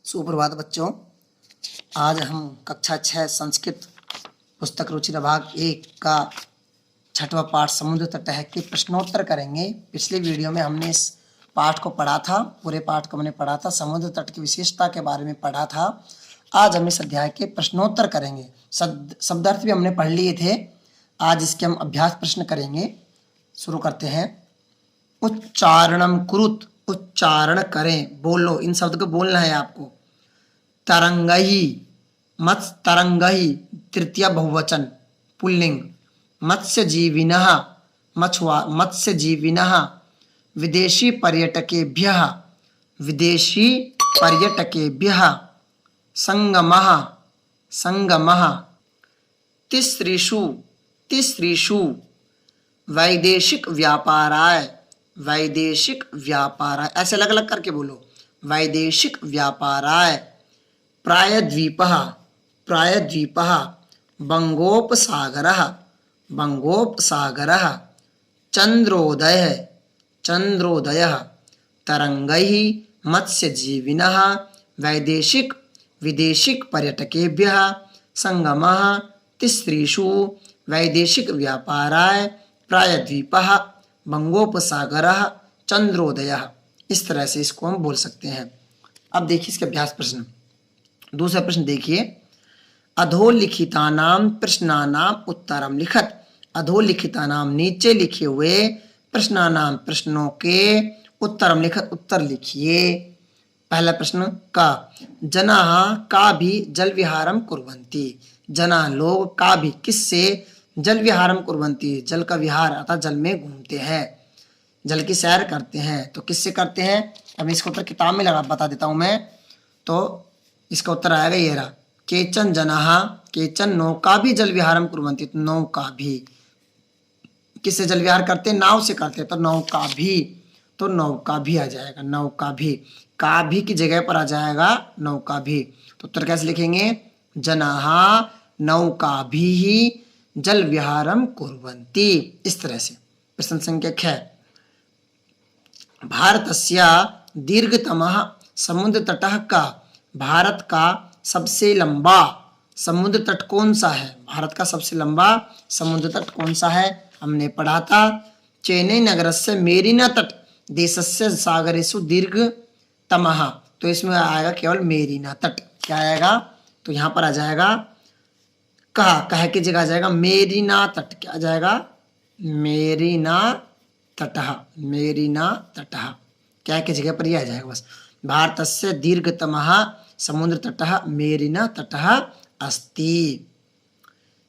सुप्रभात बच्चों। आज हम कक्षा 6 संस्कृत पुस्तक रुचिर भाग 1 का 6वां पाठ समुद्र तट है के प्रश्नोत्तर करेंगे। पिछले वीडियो में हमने इस पाठ को पढ़ा था, पूरे पाठ को हमने पढ़ा था, समुद्र तट की विशेषता के बारे में पढ़ा था। आज हम इस अध्याय के प्रश्नोत्तर करेंगे। शब्दार्थ भी हमने पढ़ लिए थे। आज इसके हम अभ्यास प्रश्न करेंगे। शुरू करते हैं। उच्चारणम कुरुत, उच्चारण करें, बोलो। इन शब्द को बोलना है आपको। तरंगही, मत्स्य तरंगही तृतीय बहुवचन पुल्लिंग। मत्स्य जीविनः, मत्स्य जीविनः। विदेशी पर्यटकेभ्यः, विदेशी पर्यटकेभ्यः। संगमः, संगमः। तिसृषु, तिसृषु। वैदेशिक व्यापाराय, वैदेशिक व्यापाराय। ऐसे अलग अलग करके बोलो। वैदेशिक व्यापाराय। प्रायद्वीपः, प्रायद्वीपः। बंगोपसागरः, बंगोपसागरः। चंद्रोदयः, चंद्रोदयः। तरंगैः मत्स्यजीविनः वैदेशिक विदेशिक पर्यटकेभ्यः संगमः। तिसृषु वैदेशिक व्यापाराय प्रायद्वीपः बंगोपसागरः चंद्रोदयः। इस तरह से इसको हम बोल सकते हैं। अब देखिए इसका अभ्यास प्रश्न। दूसरा प्रश्न देखिए। अधोलिखितानां प्रश्नानां उत्तरम लिखत। अधोलिखितानां नीचे लिखे हुए प्रश्नानां प्रश्नों के उत्तरम लिखत, उत्तर लिखिए। पहला प्रश्न का जनाः का भी जल विहारम कुर्वन्ति। जना लोग का भी किससे जल विहारम कुर्वन्ति, जल का विहार अर्थात जल में घूमते हैं, जल की सैर करते हैं। तो किससे करते हैं? अब इसका उत्तर किताब में लगा बता देता हूं मैं। तो इसका उत्तर आएगा ये रहा। केचन जनाः, केचन नौका भी जल विहारम कुर्वन्ति। तो नौका भी किससे जल विहार करते हैं? नाव से करते हैं। तो नौका भी, तो नौका भी आ जाएगा। नौका भी, का भी की जगह पर आ जाएगा नौका भी। तो उत्तर कैसे लिखेंगे? जनाः नौका भी ही जल विहारम कुर्वन्ति। इस तरह से। प्रश्न संख्या 6। भारतस्य दीर्घतमः समुद्र तटः का। भारत का सबसे लंबा समुद्र तट कौन सा है? भारत का सबसे लंबा समुद्र तट कौन सा है? हमने पढ़ा था। चेन्नई नगरस्य मेरीना तट देशस्य सागरेषु दीर्घतमः। तो इसमें आएगा केवल मेरीना तट। क्या आएगा? तो यहाँ पर आ जाएगा कह की जगह आ जाएगा मेरीना तट। क्या आ जाएगा? मेरीना तटः, मेरीना तटः। क्या की जगह पर ये आ जाएगा बस। भारतस्य दीर्घतमः समुद्र तटः मेरीना तटः अस्ति।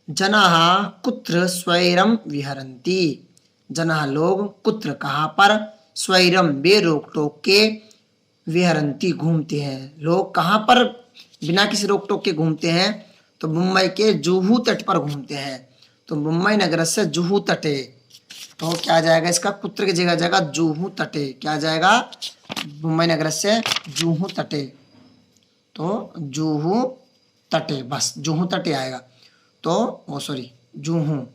जनाः कुत्र स्वैरम विहरन्ति। जनाः लोग कुत्र कहाँ पर, स्वैरम बे रोक टोक के, विहरन्ति घूमते हैं। लोग कहाँ पर बिना किसी रोक टोक के घूमते हैं? तो मुंबई के जुहू तट पर घूमते हैं। तो मुंबई नगर से जुहू तटे। तो क्या आ जाएगा इसका? कुत्र की जगह जाएगा जुहू तटे। क्या आ जाएगा? मुंबई नगर से जुहू तटे। तो जुहू तटे, बस जुहू तटे आएगा। तो सॉरी, जुहू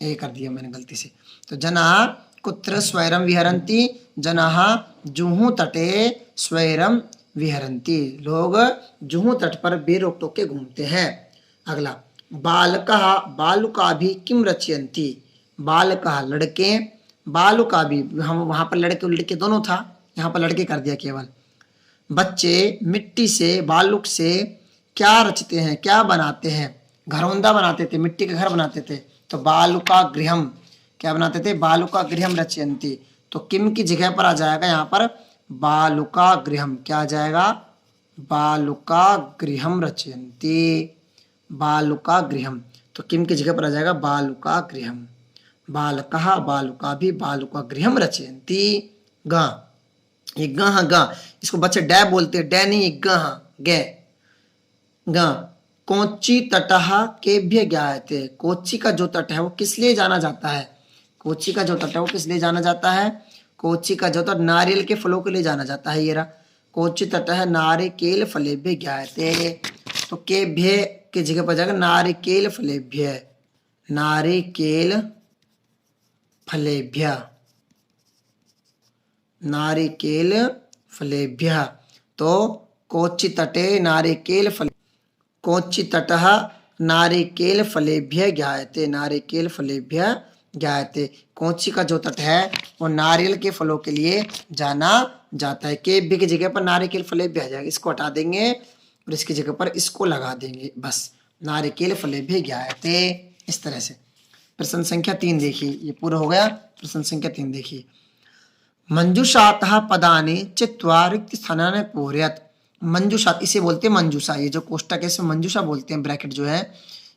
ये कर दिया मैंने गलती से। तो जनाः कुत्र स्वैरम विहरन्ति। जनाः जुहू तटे स्वैरम विहरन्ति। लोग जुहू तट पर बेरोक टोक के घूमते हैं। अगला, बालकः बालुका भी किम रचयन्ति। बालकः लड़के, बालुका भी, हम वहां पर लड़के लड़के दोनों था, यहाँ पर लड़के कर दिया केवल। बच्चे मिट्टी से, बालुक से क्या रचते हैं, क्या बनाते हैं? घरौंदा बनाते थे, मिट्टी के घर बनाते थे। तो बालुका गृहम, क्या बनाते थे? बालुका गृहम रचयन्ति। तो किम की जगह पर आ जाएगा यहाँ पर बालुका गृहम। क्या आ जाएगा? बालुका गृहम रचयन्ति। बालुका गृहम। तो किम की जगह पर आ जाएगा बालुका गृहम। बालकः बालुका भी बालुका गृहम रचयन्ति। गा, ये गा, गा इसको बच्चे डै बोलते हैं, डै नहीं, गा गे गा। कोच्चि तटः केभ्य ज्ञायते। कोच्चि का जो तट है वो किस लिए जाना जाता है? कोच्चि का जो तट है वो किस लिए जाना जाता है? कोच्चि का जो तट नारियल के फलों के लिए जाना जाता है। ये रहा, कोच्चि तटः नारिकेल फलेभ्य ज्ञायते। तो केभ्य की जगह पर जाएगा नारिकेल फलेभ्य, नारिकेल फलेभ्य, नारिकेल फलेभ्य। तो कोच्चि तटे नारिकेल फल, कोच्चि तटः नारिकेल फलेभ्य ज्ञायते, नारिकेल फलेभ्य ज्ञायते। कोच्चि का जो तट है वो नारियल के फलों के लिए जाना जाता है। केभ्य की जगह पर नारिकेल फलेभ्य आ जाएगा, इसको हटा देंगे और इसकी जगह पर इसको लगा देंगे, बस नारिकेल फलेभ्य ज्ञायते। इस तरह से प्रश्न संख्या 3 देखिए, ये पूरा हो गया। प्रश्न संख्या 3 देखिए, मंजूषातः पदानि चित्वा रिक्त स्थानानि पूरयत। मंजूषा इसे बोलते हैं मंजूषा, ये जो कोष्टक है इसमें मंजूषा बोलते हैं, ब्रैकेट जो है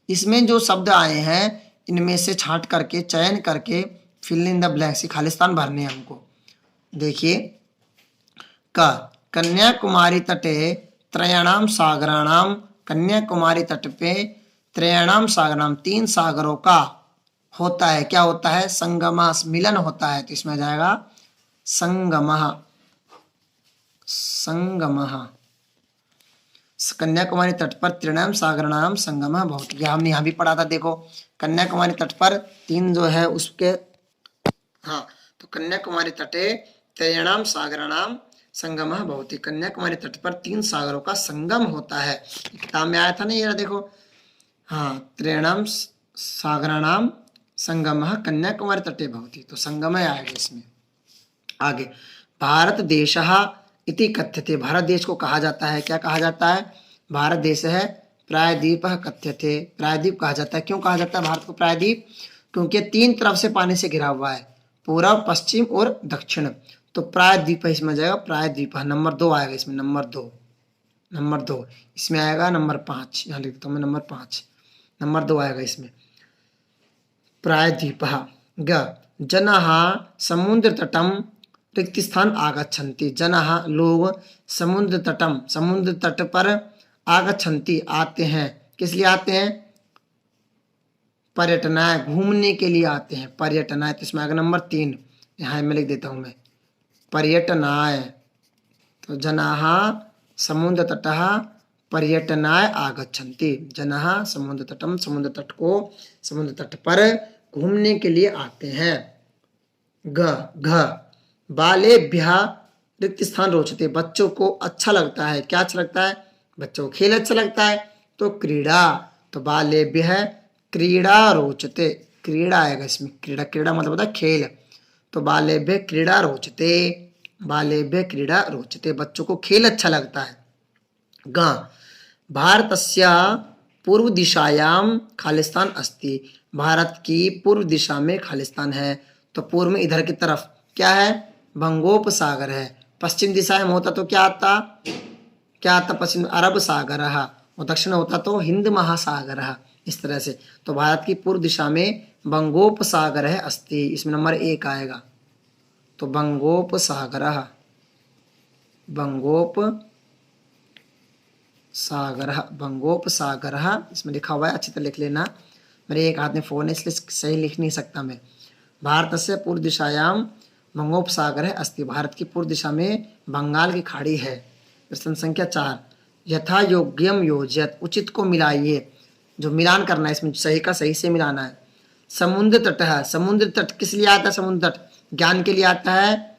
इसमें जो शब्द आए हैं इनमें से छांट करके चयन करके fill in the blanks, Khalistan भरने हैं हमको। देखिए, क कन्याकुमारी तटे त्रयाणाम सागराणाम, कन्याकुमारी तट पे त्रयाणाम सागराणाम 3 सागरों का होता है, क्या होता है, संगमास मिलन होता है, तो इसमें आ जाएगा संगमः, संगमः। कन्याकुमारी तट पर त्रिणाम सागराणाम संगमः भवति, यह हमने यहाँ भी पढ़ा था। देखो कन्याकुमारी तट पर 3 जो है उसके, हाँ, तो कन्याकुमारी तटे त्रयाणाम सागराणाम संगमः भवति, कन्याकुमारी तट पर 3 सागरों का संगम होता है, किताब में आया था ना, ये देखो, हाँ, त्रयाणाम सागराणाम संगमः कन्याकुमारी तटे भवति, तो संगम आएगा इसमें। आगे, भारत देशः इति कथ्यते, भारत देश को कहा जाता है, क्या कहा जाता है, भारत देश है प्रायद्वीपः कथ्यते, प्रायद्वीप कहा जाता है। क्यों कहा जाता है भारत को प्रायद्वीप, क्योंकि 3 तरफ से पानी से घिरा हुआ है, पूर्व पश्चिम और दक्षिण, तो प्रायद्वीप इसमें जाएगा, प्रायद्वीप नंबर 2 आएगा इसमें, नंबर 2, नंबर 2 इसमें आएगा, नंबर 5 यहाँ लिख देता हूँ मैं, नंबर 5, नंबर 2 आएगा इसमें, प्रायद्वीपः। ग जनः समुद्र तटम रिक्त स्थान आगच्छन्ति, जनः लोग समुद्र तटम समुद्र तट पर आगच्छन्ति आते हैं, किस लिए आते हैं, पर्यटनाय घूमने के लिए आते हैं, पर्यटनाय, तो इसमें आएगा नंबर 3, यहाँ मैं लिख देता हूँ मैं, पर्यटनाय, तो जनाः समुद्र तटः पर्यटनाय आगच्छन्ति, जनाः समुद्र तटम समुद्र तट को, समुद्र तट पर घूमने के लिए आते हैं। घ बालेभ्यः रिक्त स्थान रोचते, बच्चों को अच्छा लगता है, क्या अच्छा लगता है, बच्चों को खेल अच्छा लगता है, तो क्रीड़ा, तो बालेभ्यः क्रीड़ा रोचते, क्रीड़ा आएगा इसमें, क्रीड़ा, क्रीड़ा मतलब होता है खेल, तो बालेभ्यः क्रीड़ा रोचते, बालेभ्यः क्रीड़ा रोचते, बच्चों को खेल अच्छा लगता है। ग भारतस्य पूर्व दिशायां खालिस्तान अस्ति, भारत की पूर्व दिशा में खालिस्तान है, तो पूर्व में इधर की तरफ क्या है, बंगोपसागर है, पश्चिम दिशा में होता तो क्या आता, क्या आता, पश्चिम अरब सागर, और दक्षिण होता तो हिंद महासागर, इस तरह से, तो भारत की पूर्व दिशा में बंगोपसागर है अस्ति, इसमें नंबर 1 आएगा, तो बंगोपसागर, बंगोपसागर, बंगोपसागर इसमें लिखा हुआ है, अच्छी तरह लिख लेना, मेरे एक हाथ में फोन है इसलिए सही लिख नहीं सकता मैं। भारत से पूर्व दिशायां बंगोपसागर है अस्ति, भारत की पूर्व दिशा में बंगाल की खाड़ी है। प्रश्न संख्या 4, यथा योग्यम योज्यत, उचित को मिलाइए, जो मिलान करना है इसमें सही का सही से मिलाना है। समुद्र तट है, समुद्र तट किस लिए आता है, समुद्र तट ज्ञान के लिए आता है,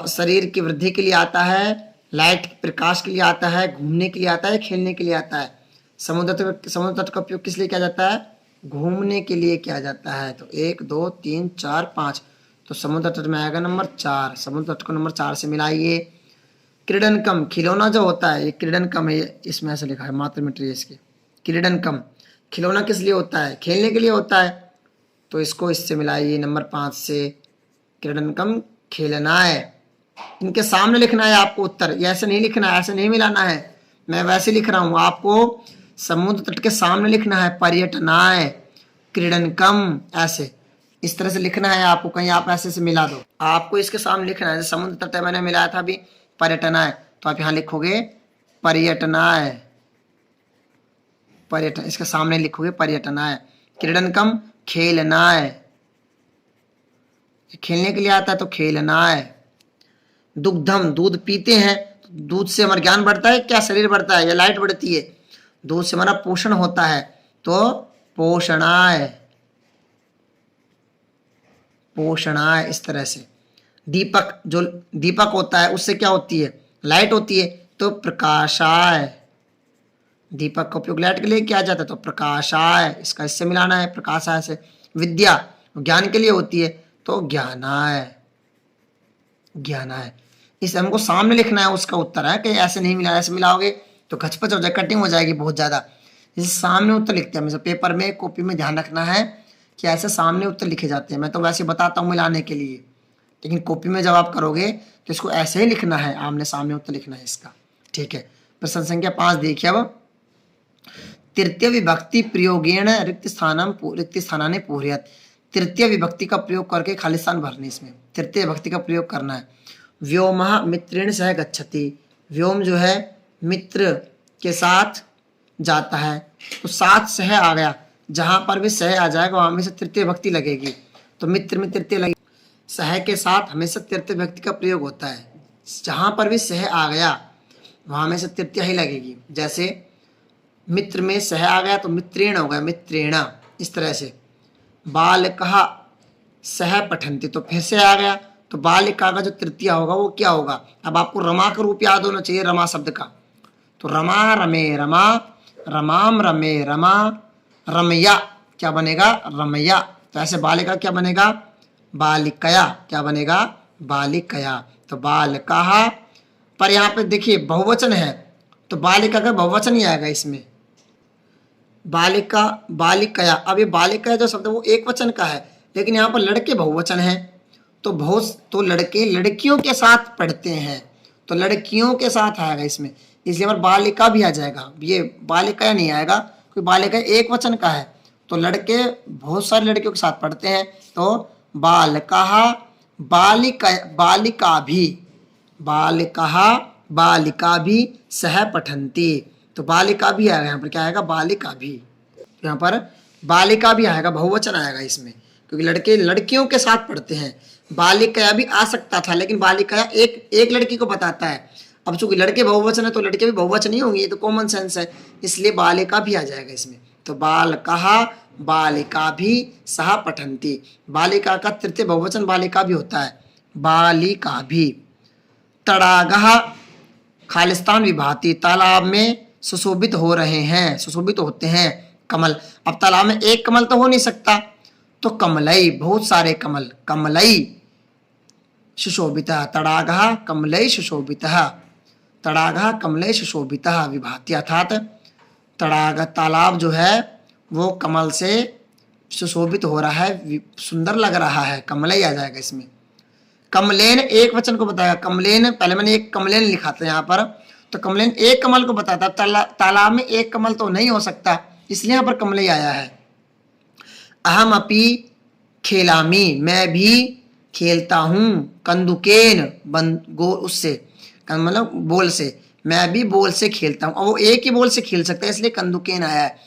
शरीर की वृद्धि के लिए आता है, लाइट प्रकाश के लिए आता है, घूमने के लिए आता है, खेलने के लिए आता है। समुद्र तट का उपयोग किस लिए किया जाता है, घूमने के लिए किया जाता है, तो 1 2 3 4 5, तो समुद्र तट में आएगा नंबर 4, समुद्र तट को नंबर 4 से मिलाइए। क्रीडनकम, खिलौना जो होता है, ये क्रीडनकम है, इसमें ऐसे लिखा है, मात्र मिट्री इसके, क्रीडनकम खिलौना किस लिए होता है, खेलने के लिए होता है, तो इसको इससे मिलाइए नंबर 5 से, क्रीडनकम खेलना है, इनके सामने लिखना है आपको उत्तर, ये ऐसे नहीं लिखना है, ऐसे नहीं मिलाना है, मैं वैसे लिख रहा हूँ, आपको समुद्र तट के सामने लिखना है, पर्यटनाय क्रीडनकम, ऐसे इस तरह से लिखना है आपको, कहीं आप ऐसे से मिला दो, आपको इसके सामने लिखना है, समुद्र तट मैंने मिलाया था अभी, पर्यटनाय, तो आप यहाँ लिखोगे पर्यटनाय, पर्यटन इसके सामने लिखोगे पर्यटनाय, क्रीडनकम खेलनाय, खेलने के लिए आता है तो खेलनाय। दुग्धम, दूध पीते हैं, दूध से हमारा ज्ञान बढ़ता है, क्या शरीर बढ़ता है या लाइट बढ़ती है, दूध से हमारा पोषण होता है, तो पोषणाय, पोषणाय, इस तरह से। दीपक, जो दीपक होता है उससे क्या होती है, लाइट होती है, तो प्रकाशाय, दीपक का उपयोग लाइट के लिए किया जाता है तो प्रकाशाय, इसका इससे मिलाना है प्रकाशाय से। विद्या ज्ञान के लिए होती है तो ज्ञानाय, ज्ञानाय। इसे हमको सामने लिखना है, उसका उत्तर है कि ऐसे नहीं मिला, ऐसे मिलाओगे तो खचपच हो जाए, कटिंग हो जाएगी बहुत ज्यादा। इसे सामने उत्तर लिखते हैं, हमेशा पेपर में कॉपी में ध्यान रखना है कि ऐसे सामने उत्तर लिखे जाते हैं। मैं तो वैसे बताता हूँ मिलाने के लिए, लेकिन कॉपी में जब आप करोगे तो इसको ऐसे ही लिखना है, आमने सामने उत्तर लिखना है इसका। ठीक है, प्रश्न संख्या 5 देखिए अब। तृतीय विभक्ति प्रयोगेण रिक्त स्थानानि पूरयत। तृतीय विभक्ति का प्रयोग करके खाली स्थान भरने, इसमें तृतीय विभक्ति का प्रयोग करना है। व्योमः मित्रेण सह गच्छति, व्योम जो है मित्र के साथ जाता है, तो साथ सह आ गया, जहां पर भी सह आ जाएगा वहां में से तृतीय विभक्ति लगेगी, तो मित्र में तृतीय लगेगी। सह के साथ हमेशा तृतीय विभक्ति का प्रयोग होता है, जहां पर भी सह आ गया वहां में से तृतीय ही लगेगी। जैसे मित्र में सह आ गया तो मित्रेण हो गया, मित्रेण, इस तरह से। बालकः सह पठन्ति, तो फिर से आ गया, तो बालिका का जो तृतीय होगा वो क्या होगा। अब आपको रमा का रूप याद होना चाहिए, रमा शब्द का, तो रमा रमे रमा, रमाम रमे रमा, रमया क्या बनेगा, रमया। तो ऐसे बालिका क्या बनेगा, बालिकया, क्या बनेगा, बालिकया। तो बालकः, पर यहाँ पे देखिए बहुवचन है तो बालिका का बहुवचन ही आएगा इसमें, बालिका बालिकया। अब ये बालिका जो शब्द वो एक वचन का है, लेकिन यहाँ पर लड़के बहुवचन है, तो लड़के लड़कियों के साथ पढ़ते हैं, तो लड़कियों के साथ आएगा इसमें, इसलिए हमारा बालिका भी आ जाएगा, ये बालिका नहीं आएगा क्योंकि बालिका एक वचन का है, तो लड़के बहुत सारे लड़कियों के साथ पढ़ते हैं, तो बालकः बालिका, बालिका भी, बालिका बालिका भी सह पठन्ति, तो बालिका भी आएगा, यहाँ पर क्या आएगा, बालिका भी, यहाँ पर बालिका भी आएगा, बहुवचन आएगा इसमें, क्योंकि लड़के लड़कियों के साथ पढ़ते हैं। बालिका भी आ सकता था, लेकिन बालिका एक लड़की को बताता है, अब चूंकि लड़के बहुवचन है तो लड़के भी बहुवचन ही होंगे, ये तो कॉमन सेंस है, इसलिए बालिका भी आ जाएगा इसमें। तो बालकः बालिका भी सह पठन्ति, बालिका का तृतीय बहुवचन बालिका भी होता है, बालिका भी। तड़ागः खालिस्तान विभाति, तालाब में सुशोभित हो रहे हैं, सुशोभित होते हैं कमल। अब तालाब में एक कमल तो हो नहीं सकता, तो कमलई, बहुत सारे कमल, कमलई सुशोभितः, तड़ागः कमलई सुशोभितः, तड़ागः कमलई सुशोभितः विभाति, अर्थात तड़ाग तालाब जो है वो कमल से सुशोभित हो रहा है, सुंदर लग रहा है, कमलई आ जाएगा इसमें। कमलेन एक वचन को बताएगा, कमलेन, पहले मैंने एक कमलेन लिखा था यहाँ पर, तो कमलेन एक कमल को बताता, तालाब में एक कमल तो नहीं हो सकता, इसलिए यहाँ पर कमलई आया है। अहम अपि खेलामी, मैं भी खेलता हूँ, कंदुकेन उससे, मतलब बॉल से, मैं भी बॉल से खेलता हूँ, और वो एक ही बॉल से खेल सकता है, इसलिए कंदुकेन आया है।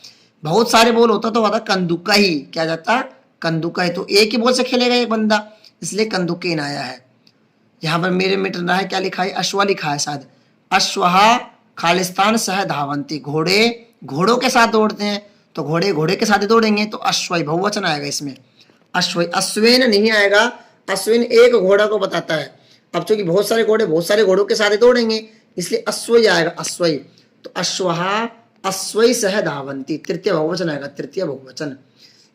बहुत सारे बॉल होता तो आता कंदुका ही, क्या जाता, कंदुका ही, तो एक ही बॉल से खेलेगा एक बंदा, इसलिए कंदुकेन आया है। यहाँ पर मेरे मिट रहा है, क्या लिखा है, अश्वा लिखा है शायद, अश्वः खालिस्तान सह धावंती, घोड़े घोड़ों के साथ दौड़ते हैं, तो घोड़े घोड़े के साथ ही दौड़ेंगे, तो अश्वई बहुवचन आएगा इसमें, अश्वई, अश्वेन नहीं आएगा, अश्विन एक घोड़ा को बताता है, अब चूंकि बहुत सारे घोड़े बहुत सारे घोड़ों के साथ ही दौड़ेंगे, इसलिए अश्वई आएगा, अश्वई। तो अश्वः अश्वई सह धावंती, तृतीय बहुवचन आएगा, तृतीय बहुवचन।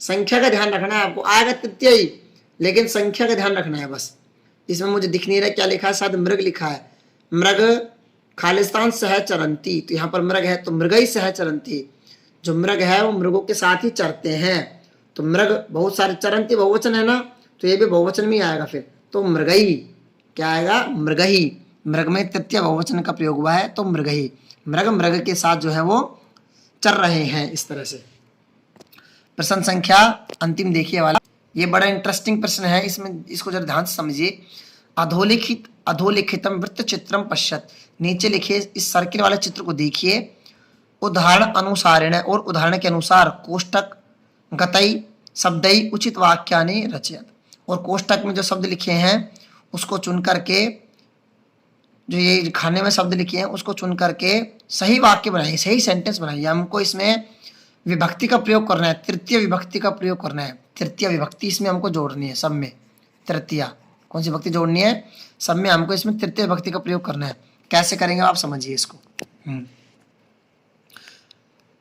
संख्या का ध्यान रखना है आपको, आएगा तृतीय ही, लेकिन संख्या का ध्यान रखना है बस। इसमें मुझे दिख नहीं रहा क्या लिखा है, शायद मृग लिखा है, मृग खालिस्तान सह चरंती, तो यहाँ पर मृग है तो मृगई सह चरंती, जो मृग है वो मृगों के साथ ही चरते हैं, तो मृग बहुत सारे, चरंती बहुवचन है ना, तो ये भी बहुवचन में आएगा फिर, तो मृगई क्या आएगा, मृगही, मृग में तृतीय बहुवचन का प्रयोग हुआ है, तो मृगही, मृग मृग के साथ जो है वो चर रहे हैं, इस तरह से। प्रश्न संख्या अंतिम देखिए वाला, ये बड़ा इंटरेस्टिंग प्रश्न है, इसमें इसको जरा ध्यान से समझिए। अधोलिखितम वृत्त चित्रम पश्यत, नीचे लिखे इस सर्किल वाले चित्र को देखिए, उदाहरण अनुसारेण, और उदाहरण के अनुसार कोष्टक गतई शब्दई उचित वाक्यानि रचयत, और कोष्टक में जो शब्द लिखे हैं उसको चुन करके, जो ये खाने में शब्द लिखे हैं उसको चुन करके सही वाक्य बनाइए, सही सेंटेंस बनाइए। हमको इसमें विभक्ति का प्रयोग करना है, तृतीय विभक्ति का प्रयोग करना है, तृतीय विभक्ति इसमें हमको जोड़नी है, सब में तृतीय, कौन सी विभक्ति जोड़नी है, सब में हमको इसमें तृतीय विभक्ति का प्रयोग करना है। कैसे करेंगे आप समझिए इसको।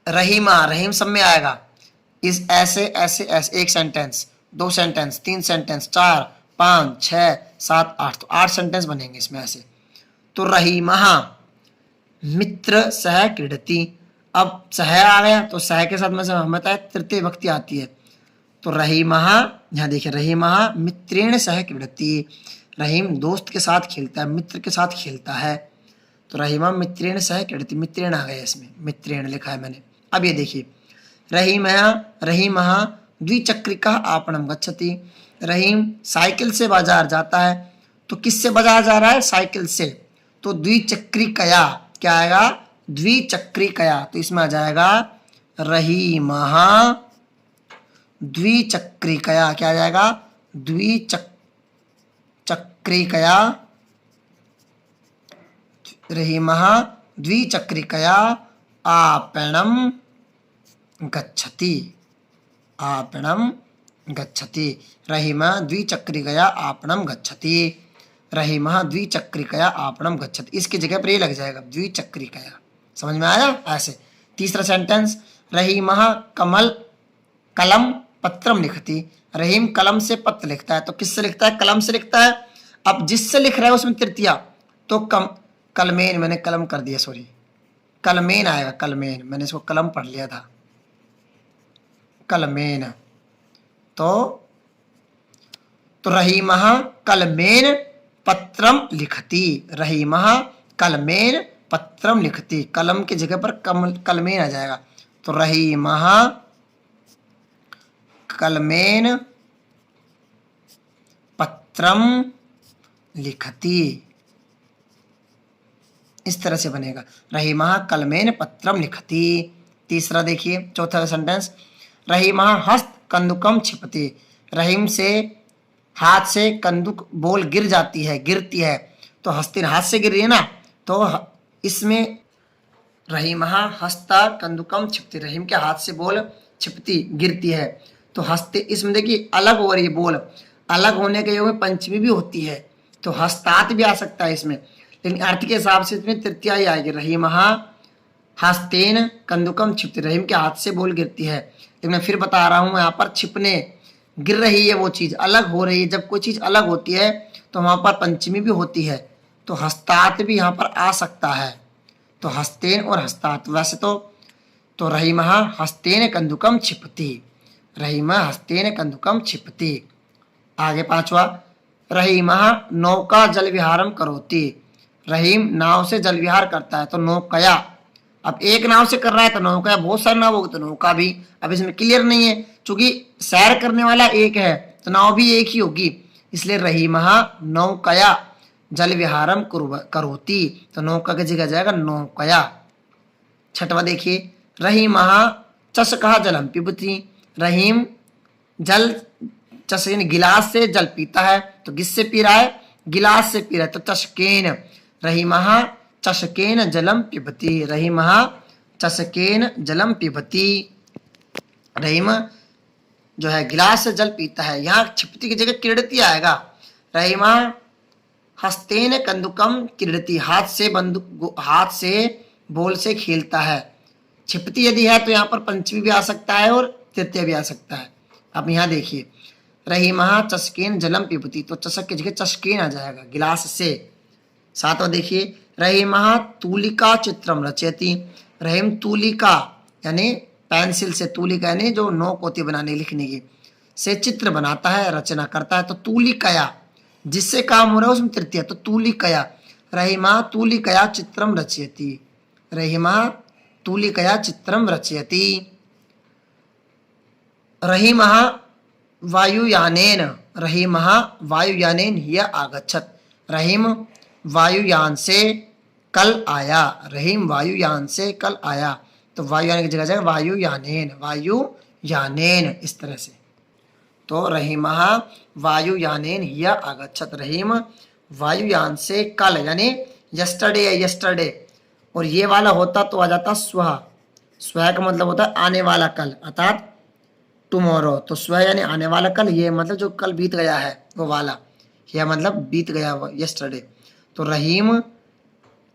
रहीमा, रहीम सब में आएगा। इस ऐसे ऐसे ऐसे, एक सेंटेंस, दो सेंटेंस, तीन सेंटेंस, 4 5 6 7 8, तो 8 सेंटेंस बनेंगे इसमें ऐसे। तो रहीमहा मित्र सह क्रीडति। अब सह आ गया तो सह के साथ में से हमता है तृतीय विभक्ति आती है। तो रहीमहा, यहाँ देखिए रहीमहा मित्रेण सह क्रीडति। रहीम दोस्त के साथ खेलता है, मित्र के साथ खेलता है। तो रहीमा मित्रेण सह क्रीडति, मित्रेण आ गया इसमें, मित्रेण लिखा है मैंने। अब ये देखिए रहीमहा द्विचक्रिका आपणम गच्छति। रहीम साइकिल से बाजार जाता है। तो किससे बाजार जा रहा है? साइकिल से। तो द्विचक्रिकया क्या आएगा? द्विचक्रिकया। तो इसमें आ जाएगा रहीमहा द्विचक्रिकया। क्या आ जाएगा? द्विचक्रिकया। रहीमहा द्विचक्रिकया आपणम गच्छति। आपणम गच्छति। रहीमा द्विचक्रिकया आपणम गच्छति। रहीमा द्विचक्रिकया आपणम गच्छति। इसकी जगह पर ये लग जाएगा द्विचक्रिकया। समझ में आया? ऐसे। तीसरा सेंटेंस, रहीमा कलम पत्रम लिखती। रहीम कलम से पत्र लिखता है। तो किससे लिखता है? कलम से लिखता है। अब जिससे लिख रहा है उसमें तृतीया, तो कलमेन, मैंने कलम कर दिया, सॉरी, कलमेन आएगा। कलमेन, मैंने इसको कलम पढ़ लिया था, कलमेन। तो रहीमहा कलमेन पत्रम लिखती। रहीमहा कलमेन पत्रम लिखती। कलम की जगह पर कलमेन आ जाएगा। तो रहीमहा कलमेन पत्रम लिखती। इस तरह से बनेगा, रहीमा कलमेन पत्रम लिखती। तीसरा देखिए, चौथा सेंटेंस, रहीमा हस्त कंदुकम छिपती। रहीम से हाथ से कंदुक बोल गिर जाती है, गिरती है। तो हस्ती हाथ से गिर रही है ना, तो इसमें रहीमा हस्ता कंदुकम छिपती। रहीम के हाथ से बोल छिपती, गिरती है। तो हस्ते, इसमें देखिए अलग हो रही है बोल, अलग होने के योग में पंचमी भी होती है। तो हस्तात भी आ सकता है इसमें, लेकिन अर्थ के हिसाब से इसमें तृतीया ही आएगी। रहीमहा हस्तेन कंदुकम छिपती। रहीम के हाथ से बोल गिरती है। लेकिन मैं फिर बता रहा हूं, यहाँ पर छिपने, गिर रही है वो चीज, अलग हो रही है। जब कोई चीज अलग होती है तो वहां पर पंचमी भी होती है। तो हस्तात भी यहाँ पर आ सकता है। तो हस्तेन और हस्तात। वैसे तो रहीमहा हस्तेन कंदुकम छिपती। रहीमा हस्तेन कंदुकम छिपती। आगे पांचवा, रहीमहा नौका जल विहारम करोती। रहीम नाव से जल विहार करता है। तो नौकया, अब एक नाव से कर रहा है तो नौका, बहुत सारे नाव होगी तो नौका भी। अब इसमें क्लियर नहीं है, चूंकि सैर करने वाला एक है तो नाव भी एक ही होगी, इसलिए रहीमहा नौकया जल विहारम करोती। तो नौका की जगह जाएगा नौकया। छठवा देखिए, रहीमहा चषकः जलम पिबती। रहीम जल, चषक गिलास से जल पीता है। तो किससे पी रहा है? गिलास से पी रहा है। तो चषकेन, रहीमहा चषकेन जलम पिबती। रहीमहा चषकेन जलम पिबती। रहीम जो है गिलास से जल पीता है। यहाँ छिपती की जगह क्रीडती आएगा। रहीमा हस्तेन कंदुकम क्रीडती, हाथ से बंदूक, हाथ से बोल से खेलता है। छिपती यदि है तो यहाँ पर पंचमी भी आ सकता है और तृतीय भी आ सकता है। अब यहाँ देखिए, रहीमा चषकेन जलम पिबती। तो चषक की जगह चषकेन आ जाएगा, गिलास से। सातवां देखिए, रहीमा तूलिका चित्रम रचयति। रहीम तूलिका यानी पेंसिल से, तूलिका यानी जो नोक होती है बनाने लिखने की, से चित्र बनाता है, रचना करता है। तो तूलिकया, जिससे काम हो रहा है उसमें तृतीय। तो तूलिकया, रहीमा तूलिकया चित्रम रचयति। रहीमा तूलिकया चित्रम रचयति। रहीमा वायुयानेन, रहीमः वायुयानेन हिय आगच्छत। रहीम वायुयान से कल आया। रहीम वायुयान से कल आया। तो वायुयान की जगह जाएगा वायुयानेन, वायुयानेन, इस तरह से। तो रहीमः वायुयानेन हिय आगच्छत। रहीम वायुयान से कल यानी यस्टरडे, यस्टरडे। और ये वाला होता तो आ जाता स्वः। स्वः का मतलब होता है आने वाला कल, अर्थात टुमारो। तो स्वः यानी आने वाला कल, ये मतलब जो कल बीत गया है वो वाला, यह मतलब बीत गया यस्टरडे। तो रहीम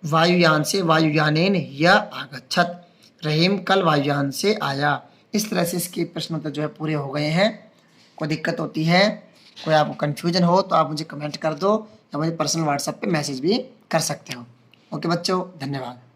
वायुयान से वायुयानेन य आगच्छत। रहीम कल वायुयान से आया। इस तरह से इसके प्रश्न उत्तर जो है पूरे हो गए हैं। कोई दिक्कत होती है, कोई आपको कन्फ्यूजन हो तो आप मुझे कमेंट कर दो या मुझे पर्सनल व्हाट्सएप पे मैसेज भी कर सकते हो। ओके बच्चों, धन्यवाद।